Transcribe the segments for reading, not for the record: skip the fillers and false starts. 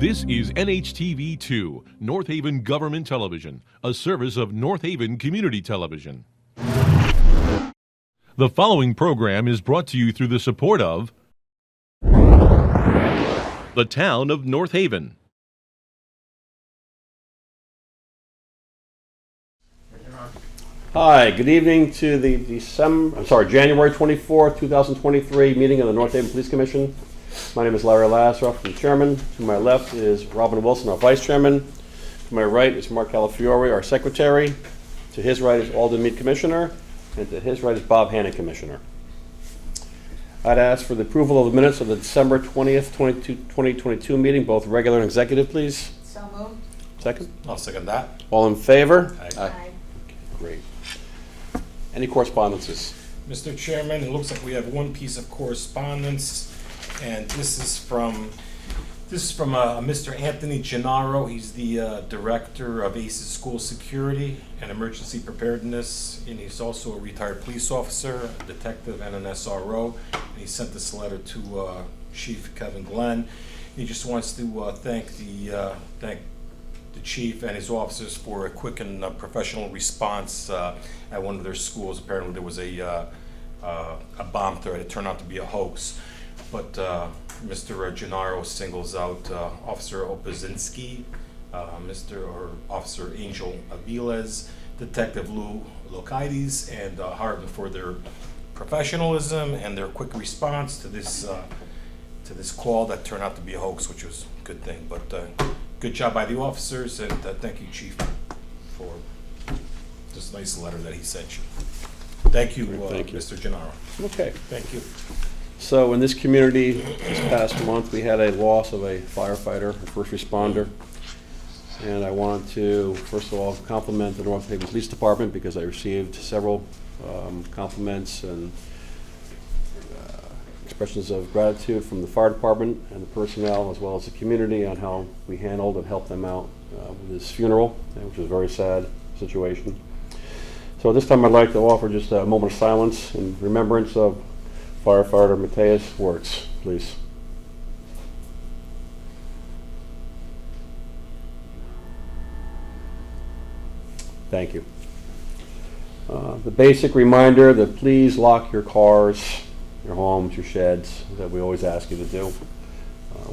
This is NHTV2, North Haven Government Television, a service of North Haven Community Television. The following program is brought to you through the support of the Town of North Haven. Hi, good evening to the January 24th, 2023 meeting of the North Haven Police Commission. My name is Larry Lazaroff, I'm the chairman. To my left is Robin Wilson, our vice chairman. To my right is Mark Calafiore, our secretary. To his right is Alden Mead, commissioner. And to his right is Bob Hannon, commissioner. I'd ask for the approval of the minutes of the December 20th, 2022 meeting, both regular and executive, please. So moved. Second? I'll second that. All in favor? Aye. Great. Any correspondences? Mr. Chairman, it looks like we have one piece of correspondence, and this is from Mr. Anthony Gennaro. He's the director of ACES School Security and Emergency Preparedness, and he's also a retired police officer, a detective, and an SRO. And he sent this letter to Chief Kevin Glenn. He just wants to thank the chief and his officers for a quick and professional response at one of their schools. Apparently there was a bomb threat. It turned out to be a hoax. But Mr. Gennaro singles out Officer Opazinski, Officer Angel Aviles, Detective Lou Lokaides, and Harbin for their professionalism and their quick response to this call that turned out to be a hoax, which was a good thing. But good job by the officers, and thank you, Chief, for this nice letter that he sent you. Thank you, Thank you. Mr. Gennaro. Okay. Thank you. So in this community, this past month, we had a loss of a firefighter, a first responder. And I wanted to, first of all, compliment the North Haven Police Department because I received several compliments and expressions of gratitude from the fire department and the personnel, as well as the community, on how we handled and helped them out with this funeral, which was a very sad situation. So this time I'd like to offer just a moment of silence in remembrance of firefighter Matthias Wirtz, please. Thank you. The basic reminder that please lock your cars, your homes, your sheds, that we always ask you to do.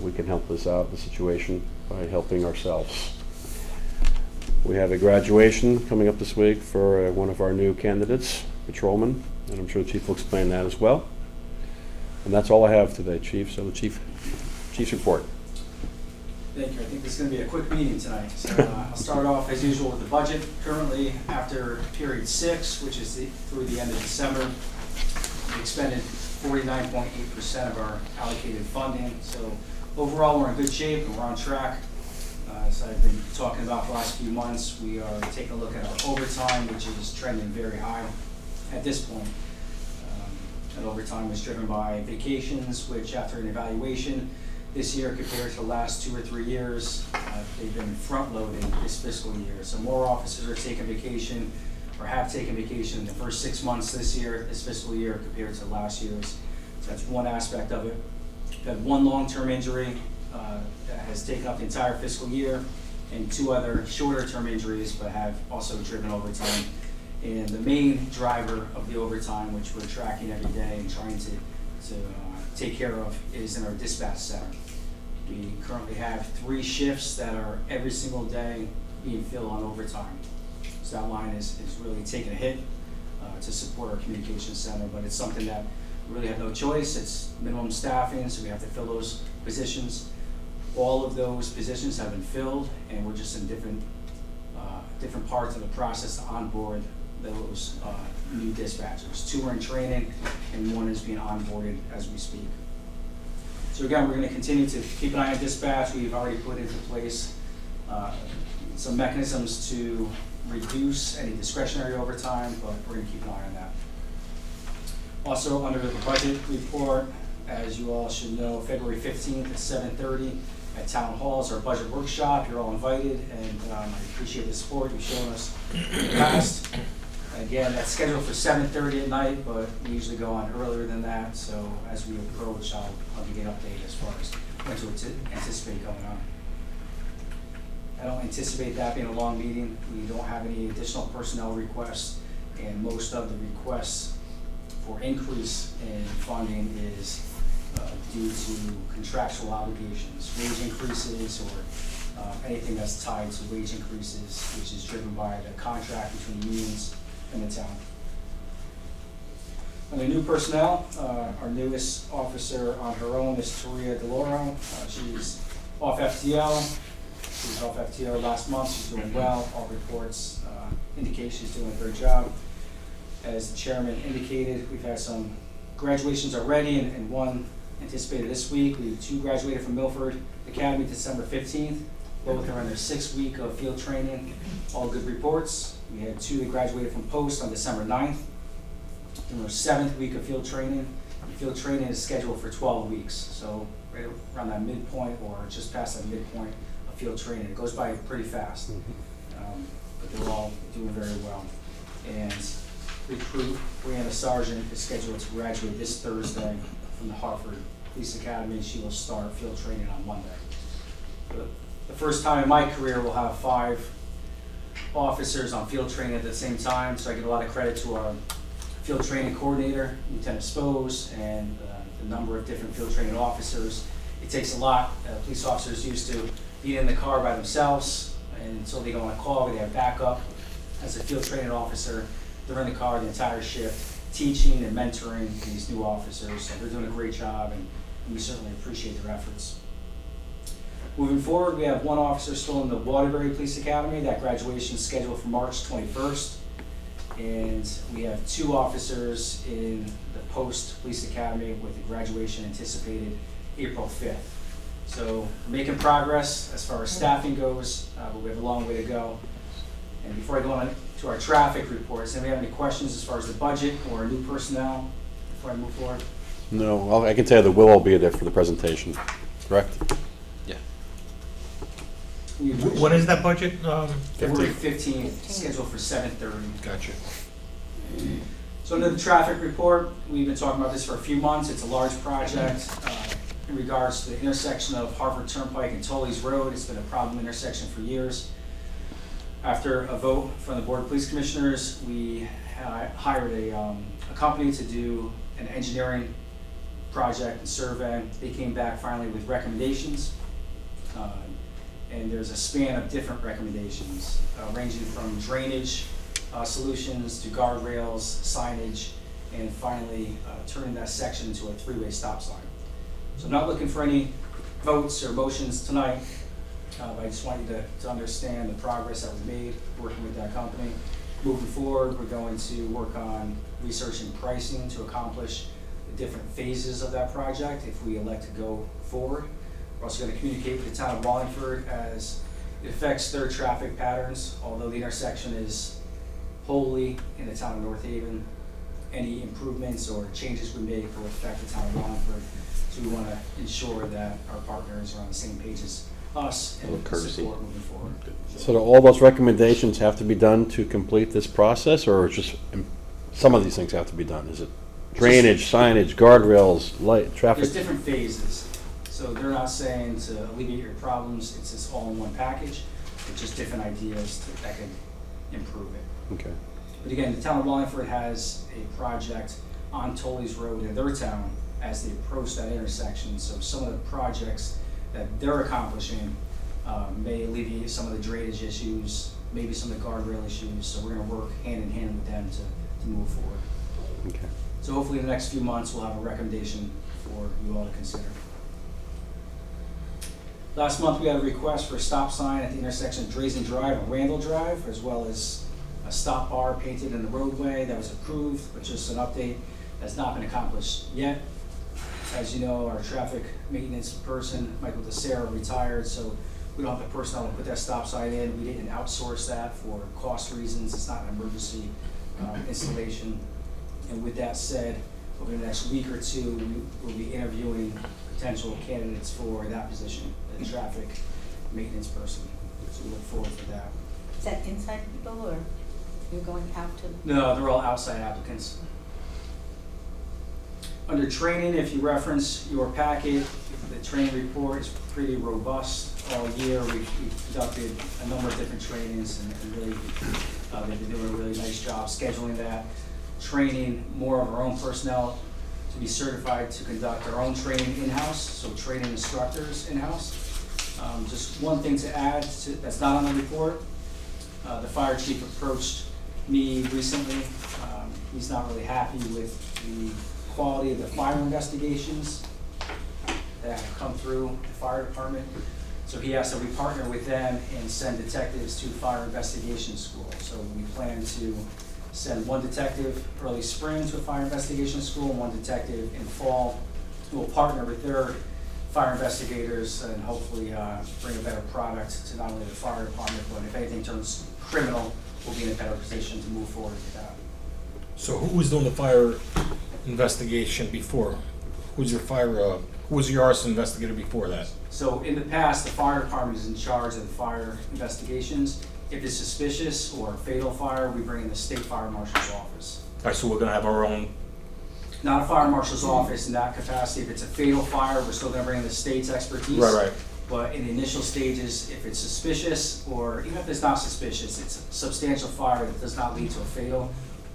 We can help this out, the situation, by helping ourselves. We have a graduation coming up this week for one of our new candidates, patrolman, and I'm sure the chief will explain that as well. And that's all I have today, Chief. So the Chief's report. Thank you. I think this is going to be a quick meeting tonight. So I'll start off as usual with the budget. Currently, after period 6, which is through the end of December, we expended 49.8% of our allocated funding. So overall, we're in good shape and we're on track. As I've been talking about the last few months, we are taking a look at our overtime, which is trending very high at this point. And overtime was driven by vacations, which after an evaluation this year compared to the last 2 or 3 years, they've been front-loaded this fiscal year. So more officers are taking vacation or have taken vacation in the first 6 months this fiscal year compared to last year's. So that's one aspect of it. We've had one long-term injury that has taken up the entire fiscal year, and 2 other shorter-term injuries, but have also driven overtime. And the main driver of the overtime, which we're tracking every day and trying to take care of, is in our dispatch center. We currently have 3 shifts that are every single day being filled on overtime. So that line is really taking a hit to support our communications center, but it's something that we really have no choice. It's minimum staffing, so we have to fill those positions. All of those positions have been filled, and we're just in different parts of the process to onboard those new dispatchers. 2 are in training, and 1 is being onboarded as we speak. So again, we're going to continue to keep an eye on dispatch. We've already put into place some mechanisms to reduce any discretionary overtime, but we're going to keep an eye on that. Also, under the budget report, as you all should know, February 15th at 7:30 at Town Hall is our budget workshop. You're all invited, and I appreciate the support you've shown us in the past. Again, that's scheduled for 7:30 at night, but we usually go on earlier than that. So as we approach, I'll give you an update as far as what to anticipate going on. I don't anticipate that being a long meeting. We don't have any additional personnel requests, and most of the requests for increase in funding is due to contractual obligations, wage increases, or anything that's tied to wage increases, which is driven by the contract between unions and the town. On the new personnel, our newest officer on her own is Taria DeLauro. She's off FTL. She was off FTO last month. She's doing well. All reports indicate she's doing a great job. As the chairman indicated, we've had some graduations already, and one anticipated this week. We have 2 graduated from Milford Academy December 15th. Both are in their 6th week of field training. All good reports. We had 2 that graduated from Post on December 9th. In their 7th week of field training. And field training is scheduled for 12 weeks. So right around that midpoint or just past that midpoint of field training. It goes by pretty fast. But they're all doing very well. And recruit Brianna Sargent is scheduled to graduate this Thursday from the Hartford Police Academy. She will start field training on Monday. The first time in my career we'll have 5 officers on field training at the same time, so I give a lot of credit to our field training coordinator, Lieutenant Spose, and the number of different field training officers. It takes a lot. Police officers used to be in the car by themselves, and until they go on a call, they have backup. As a field training officer, they're in the car the entire shift, teaching and mentoring these new officers. So they're doing a great job, and we certainly appreciate their efforts. Moving forward, we have 1 officer still in the Waterbury Police Academy. That graduation is scheduled for March 21st. And we have 2 officers in the Post Police Academy with the graduation anticipated April 5th. So we're making progress as far as staffing goes, but we have a long way to go. And before I go on to our traffic reports, anybody have any questions as far as the budget or new personnel before I move forward? No, I can tell you that we'll all be there for the presentation, correct? When is that budget? February 15th, scheduled for 7:30. Gotcha. So under the traffic report, we've been talking about this for a few months. It's a large project in regards to the intersection of Harvard Turnpike and Tully's Road. It's been a problem intersection for years. After a vote from the Board of Police Commissioners, we hired a company to do an engineering project and survey. They came back finally with recommendations. And there's a span of different recommendations, ranging from drainage solutions to guardrails, signage, and finally turning that section into a 3-way stop sign. So I'm not looking for any votes or motions tonight, but I just want you to understand the progress that was made working with that company. Moving forward, we're going to work on researching pricing to accomplish the different phases of that project if we elect to go forward. We're also going to communicate with the town of Wallingford as it affects their traffic patterns. Although the intersection is wholly in the town of North Haven, any improvements or changes we make will affect the town of Wallingford. So we want to ensure that our partners are on the same page as us and support moving forward. So do all those recommendations have to be done to complete this process, or just some of these things have to be done? Is it drainage, signage, guardrails, light, traffic? There's different phases. So they're not saying to alleviate your problems, it's just all in one package. It's just different ideas that can improve it. Okay. But again, the town of Wallingford has a project on Tully's Road in their town as they approach that intersection. So some of the projects that they're accomplishing may alleviate some of the drainage issues, maybe some of the guardrail issues. So we're going to work hand in hand with them to move forward. Okay. So hopefully in the next few months we'll have a recommendation for you all to consider. Last month we had a request for a stop sign at the intersection of Drazen Drive and Randall Drive, as well as a stop bar painted in the roadway. That was approved, but just an update that's not been accomplished yet. As you know, our traffic maintenance person, Michael DeSera, retired, so we don't have the personnel to put that stop sign in. We didn't outsource that for cost reasons. It's not an emergency installation. And with that said, over the next week or two, we'll be interviewing potential candidates for that position, the traffic maintenance person. So we look forward to that. Is that inside people or you're going out to? No, they're all outside applicants. Under training, if you reference your packet, the training report is pretty robust all year. We've conducted a number of different trainings and really, they've been doing a really nice job scheduling that. Training more of our own personnel to be certified to conduct our own training in-house, so training instructors in-house. Just one thing to add that's not on the report, the fire chief approached me recently. He's not really happy with the quality of the fire investigations that have come through the fire department. So he asked that we partner with them and send detectives to fire investigation school. So we plan to send one detective early spring to a fire investigation school, and one detective in fall who will partner with their fire investigators and hopefully bring a better product to not only the fire department, but if anything turns criminal, we'll be in a better position to move forward with that. So who was doing the fire investigation before? Who was your arson investigator before that? So in the past, the fire department is in charge of the fire investigations. If it's suspicious or fatal fire, we bring in the state fire marshal's office. All right, so we're gonna have our own, Not a fire marshal's office in that capacity. If it's a fatal fire, we're still gonna bring in the state's expertise. right. But in the initial stages, if it's suspicious, or even if it's not suspicious, it's a substantial fire that does not lead to a fatal,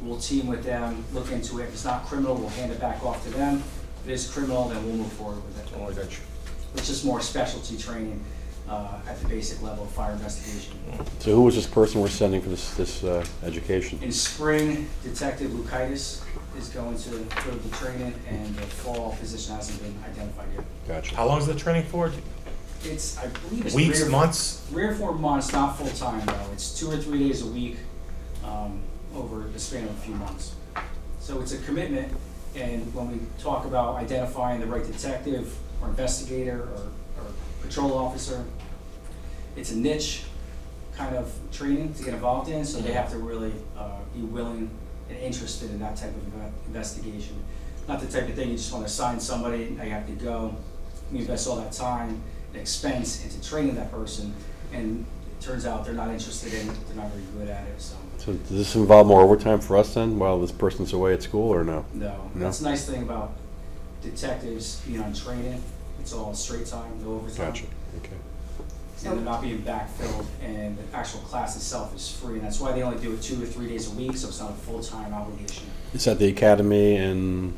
we'll team with them, look into it. If it's not criminal, we'll hand it back off to them. If it is criminal, then we'll move forward with it. Oh, I got you. It's just more specialty training at the basic level of fire investigation. So who was this person we're sending for this education? In spring, Detective Lukaitis is going to go to the training, and the fall position hasn't been identified yet. Gotcha. How long is the training for? It's, I believe it's Weeks, 3 or months? 3 or 4 months, not full-time though. It's 2 or 3 days a week over the span of a few months. So it's a commitment, and when we talk about identifying the right detective or investigator or patrol officer, it's a niche kind of training to get involved in, so they have to really be willing and interested in that type of investigation. Not the type of thing you just want to assign somebody, now you have to go, you invest all that time and expense into training that person, and it turns out they're not interested in it, they're not very good at it, so. So does this involve more overtime for us then, while this person's away at school, or no? No, No? that's the nice thing about detectives being on training, it's all straight time, no overtime. Gotcha, okay. And they're not being backfilled, and the actual class itself is free, and that's why they only do it 2 or 3 days a week, so it's not a full-time obligation. Is that the academy, and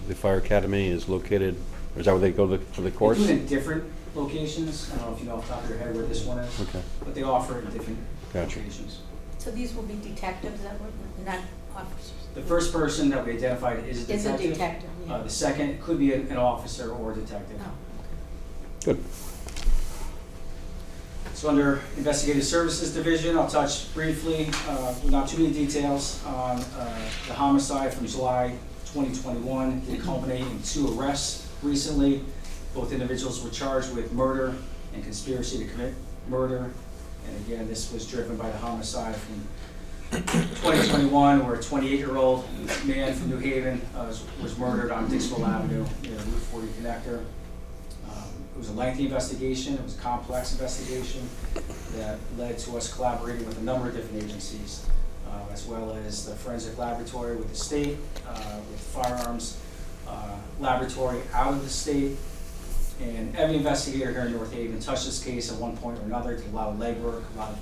the fire academy is located, or is that where they go for the course? They do it in different locations, I don't know if you know off the top of your head where this one is, Okay, but they offer it in different Gotcha. locations. So these will be detectives that were, not officers? The first person that we identified is a Is a detective. detective, yeah. The second could be an officer or a detective. Oh, good. So under Investigative Services Division, I'll touch briefly, without too many details, on the homicide from July 2021, did culminate in 2 arrests recently. Both individuals were charged with murder and conspiracy to commit murder. And again, this was driven by the homicide from 2021, where a 28-year-old man from New Haven was murdered on Dixville Avenue near Route 40 connector. It was a lengthy investigation, it was a complex investigation that led to us collaborating with a number of different agencies, as well as the forensic laboratory with the state, with firearms laboratory out of the state. And every investigator here in North Haven touched this case at one point or another, did a lot of legwork, a lot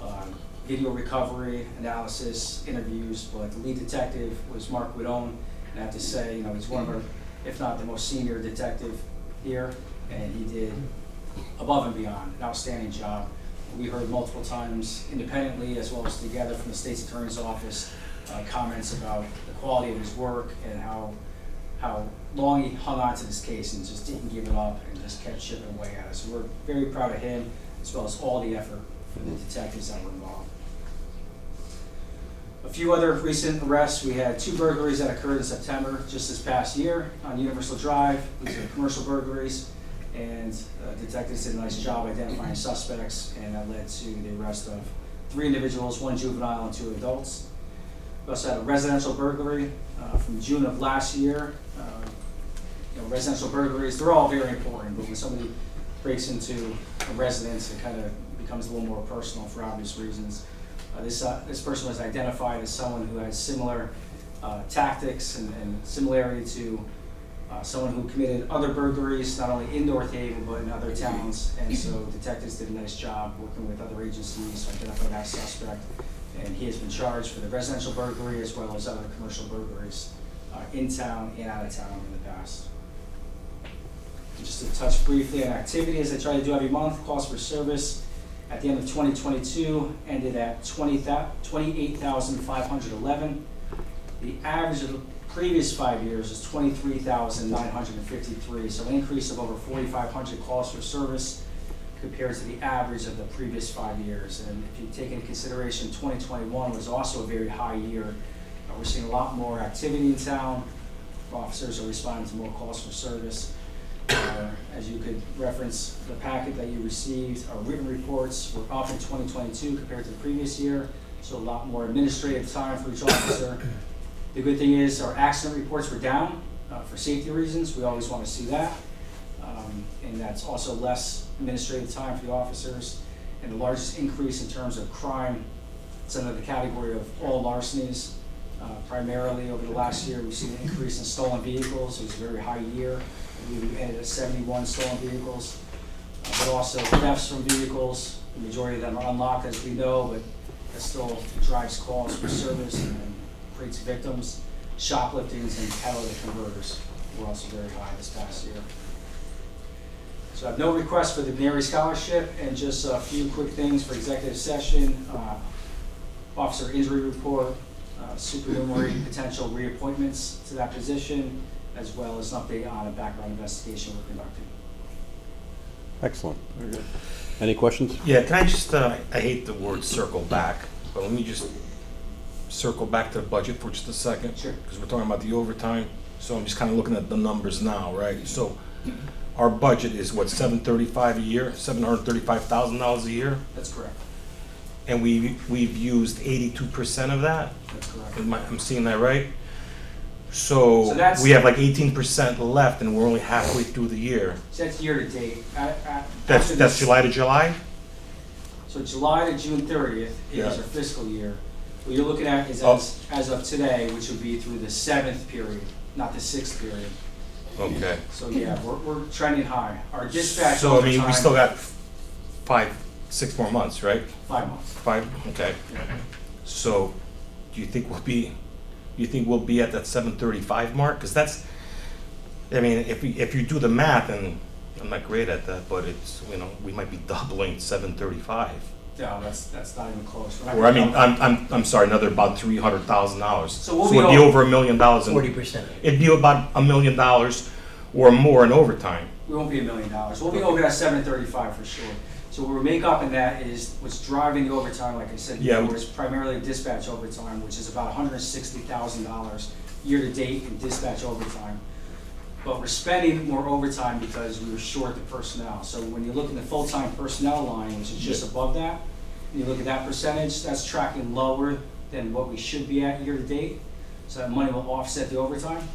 of video recovery, analysis, interviews, but the lead detective was Mark Widone, and I have to say, you know, he's one of our, if not the most senior detective here, and he did above and beyond, an outstanding job. We heard multiple times independently as well as together from the state's attorney's office comments about the quality of his work and how long he hung on to this case and just didn't give it up and just kept chipping away at us. So we're very proud of him as well as all the effort for the detectives that were involved. A few other recent arrests. We had 2 burglaries that occurred in September just this past year on Universal Drive. These are commercial burglaries, and detectives did a nice job identifying suspects, and that led to the arrest of 3 individuals, 1 juvenile and 2 adults. We also had a residential burglary from June of last year. You know, residential burglaries, they're all very important, but when somebody breaks into a residence, it kind of becomes a little more personal for obvious reasons. This person was identified as someone who had similar tactics and similarity to someone who committed other burglaries, not only in North Haven, but in other towns. And so detectives did a nice job working with other agencies to identify that suspect. And he has been charged for the residential burglary as well as other commercial burglaries in town and out of town in the past. Just to touch briefly on activity, as I try to do every month, cost for service at the end of 2022 ended at $28,511. The average of the previous 5 years is $23,953, so an increase of over 4,500 calls for service compared to the average of the previous 5 years. And if you take into consideration 2021 was also a very high year, we're seeing a lot more activity in town. Officers are responding to more calls for service. As you could reference the packet that you received, our written reports were up in 2022 compared to the previous year, so a lot more administrative time for each officer. The good thing is our accident reports were down for safety reasons. We always want to see that. And that's also less administrative time for the officers. And the largest increase in terms of crime, it's under the category of all larcenies. Primarily over the last year, we've seen an increase in stolen vehicles. It was a very high year. We ended at 71 stolen vehicles, but also thefts from vehicles. The majority of them are unlocked, as we know, but that still drives calls for service and creates victims. Shopliftings and catalytic converters were also very high this past year. So I have no request for the Mary Scholarship, and just a few quick things for executive session. Officer injury report, supernumerary potential reappointments to that position, as well as an update on a background investigation we're conducting. Excellent. Very good. Any questions? Yeah, can I just, I hate the word circle back, but let me just circle back to the budget for just a second. Sure. Because we're talking about the overtime, so I'm just kind of looking at the numbers now, right? So our budget is what, $735 a year, $735,000 a year? That's correct. And we've used 82% of that? That's correct. I'm seeing that right? So So that's- we have like 18% left and we're only halfway through the year. So that's year to date. That's After this- July to July? So July to June 30th is Yeah. our fiscal year. What you're looking at is Oh. as of today, which would be through the 7th period, not the 6th period. Okay. So yeah, we're trending high. Our dispatch So I mean, we overtime- still got 6 more months, right? 5 months. 5, okay. So do you think we'll be at that 735 mark? Because that's, I mean, if you do the math, and I'm not great at that, but it's, we might be doubling 735. No, that's not even close. We're not Or I gonna mean, double. I'm sorry, another about $300,000. So we'll So be it'd be over- over $1 million. 40%. It'd be about $1 million or more in overtime. We won't be $1 million. We'll be over that 735 for sure. So what we make up in that is what's driving the overtime, like I said Yeah. before, is primarily dispatch overtime, which is about $160,000 year to date in dispatch overtime. But we're spending more overtime because we were short the personnel. So when you look at the full-time personnel line, which is just Yeah. above that, and you look at that percentage, that's tracking lower than what we should be at year to date. So that money will offset the overtime.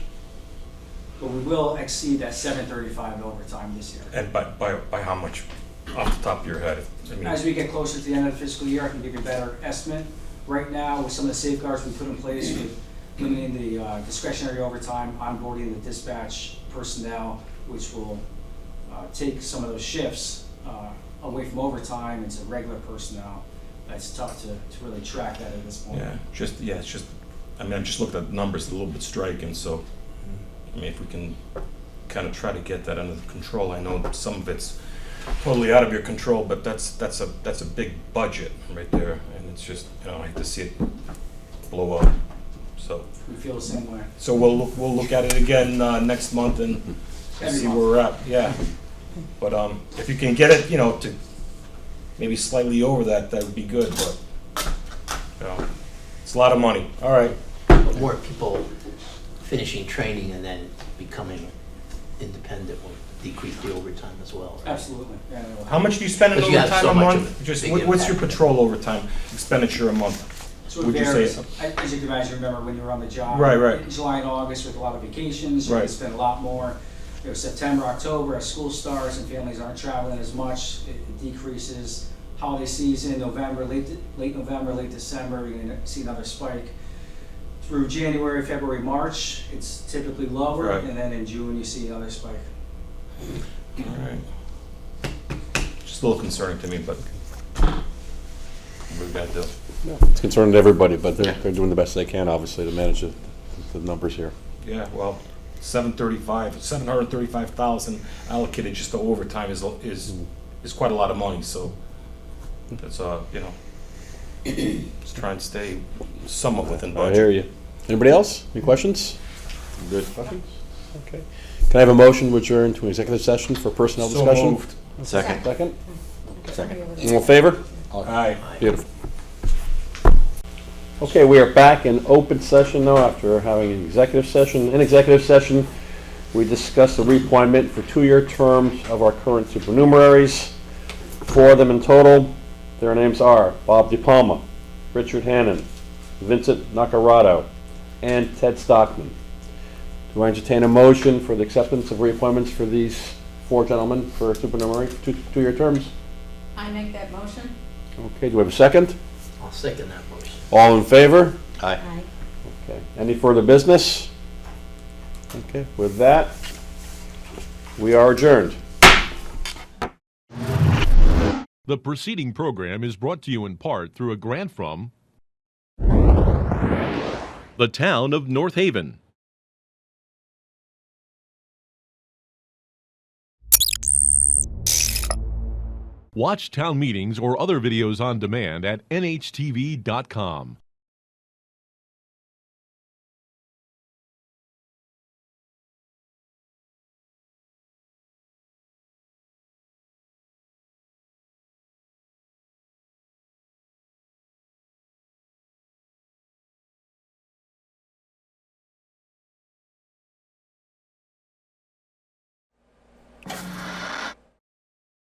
But we will exceed that 735 in overtime this year. And by how much, off the top of your head? I mean, As we get closer to the end of the fiscal year, I can give you a better estimate. Right now, with some of the safeguards we put in place with limiting the discretionary overtime, onboarding the dispatch personnel, which will take some of those shifts away from overtime into regular personnel, it's tough to really track that at this point. yeah, it's just, I mean, I'm just looking at the numbers, a little bit striking, so, I mean, if we can kind of try to get that under control, I know that some of it's totally out of your control, but that's a big budget right there, and it's just, I hate to see it blow up, so. We feel the same way. So we'll look at it again next month and Every see month. where we're at, yeah. But if you can get it, to maybe slightly over that, that would be good, but, it's a lot of money, all right. More people finishing training and then becoming independent will decrease the overtime as well, right? Absolutely. Yeah, no, How much do you spend in Because you have overtime so a much of month? a Just, big what's your impact. patrol overtime expenditure a month? So it Would you say- varies. As you can imagine, remember when you were on the job. Right, right. In July and August with a lot of vacations, you can Right. spend a lot more. September, October, as school starts and families aren't traveling as much, it decreases. Holiday season, November, late November, late December, you're gonna see another spike. through January, February, March, it's typically lower, Right. and then in June, you see another spike. All right. Just a little concerning to me, but we've got to do. It's concerning to everybody, but they're doing the best they can, obviously, to manage the numbers here. Yeah, well, 735,000 allocated just to overtime is quite a lot of money, so that's, you know, just trying to stay somewhat within I budget. hear you. Anybody else? Any questions? Good. Questions? Okay. Can I have a motion to adjourn to an executive session for personnel So discussion? moved. Second. Second? Second. All in favor? Aye. Beautiful. Okay, we are back in open session now after having an executive session. In executive session, we discussed the reappointment for 2-year terms of our current supernumeraries. 4 of them in total. Their names are Bob DiPalma, Richard Hannon, Vincent Nacarado, and Ted Stockman. Do I entertain a motion for the acceptance of reappointments for these 4 gentlemen for supernumerary 2-year terms? I make that motion? Okay, do we have a second? I'll second that motion. All in favor? Aye. Okay. Any further business? Okay, with that, we are adjourned. The preceding program is brought to you in part through a grant from the town of North Haven. Watch town meetings or other videos on demand at nhtv.com.